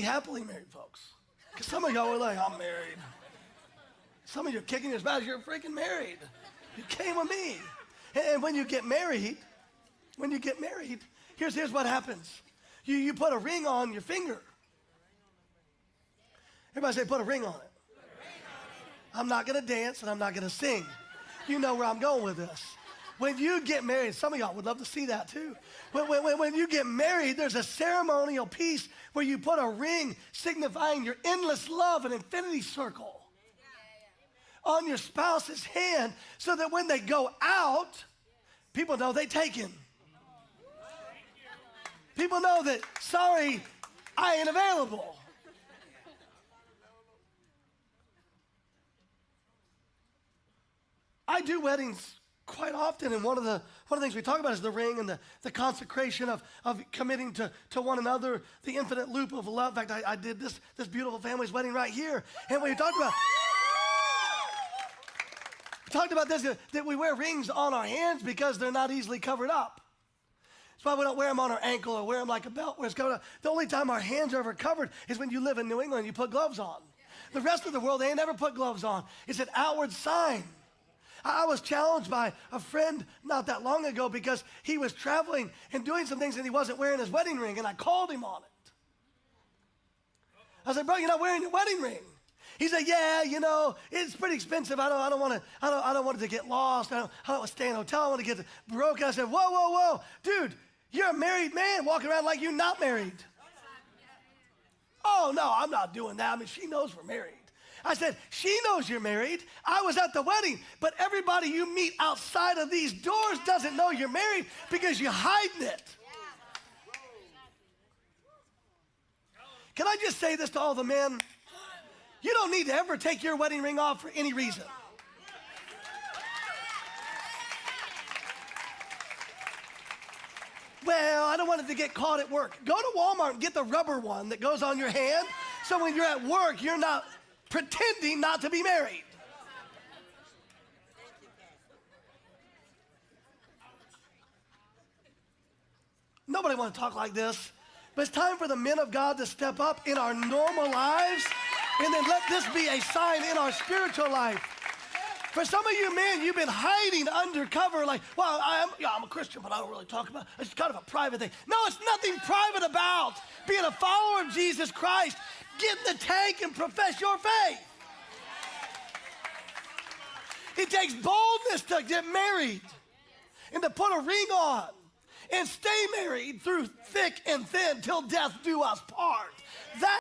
happily married folks. Because some of y'all were like, I'm married. Some of you are kicking your spouse, you're freaking married. You came with me. And when you get married, here's what happens. You put a ring on your finger. Everybody say, put a ring on it. I'm not going to dance and I'm not going to sing. You know where I'm going with this. When you get married, some of y'all would love to see that too. When you get married, there's a ceremonial piece where you put a ring signifying your endless love, an infinity circle on your spouse's hand so that when they go out, people know they taken. People know that, sorry, I ain't available. I do weddings quite often, and one of the things we talk about is the ring and the consecration of committing to one another, the infinite loop of love. In fact, I did this beautiful family's wedding right here, and we talked about this, that we wear rings on our hands because they're not easily covered up. That's why we don't wear them on our ankle or wear them like a belt where it's covered up. The only time our hands are ever covered is when you live in New England and you put gloves on. The rest of the world, they ain't never put gloves on. It's an outward sign. I was challenged by a friend not that long ago because he was traveling and doing some things and he wasn't wearing his wedding ring, and I called him on it. I said, bro, you're not wearing your wedding ring. He said, yeah, it's pretty expensive. I don't want it to get lost. I don't want to stay in a hotel. I want to get broken. I said, whoa, dude, you're a married man walking around like you're not married. Oh, no, I'm not doing that. I mean, she knows we're married. I said, she knows you're married. I was at the wedding, but everybody you meet outside of these doors doesn't know you're married because you're hiding it. Can I just say this to all the men? You don't need to ever take your wedding ring off for any reason. Well, I don't want it to get caught at work. Go to Walmart and get the rubber one that goes on your hand so when you're at work, you're not pretending not to be married. Nobody wants to talk like this, but it's time for the men of God to step up in our normal lives and then let this be a sign in our spiritual life. For some of you men, you've been hiding undercover like, well, I'm a Christian, but I don't really talk about it. It's kind of a private thing. No, it's nothing private about being a follower of Jesus Christ. Get in the tank and profess your faith. It takes boldness to get married and to put a ring on and stay married through thick and thin till death do us part. That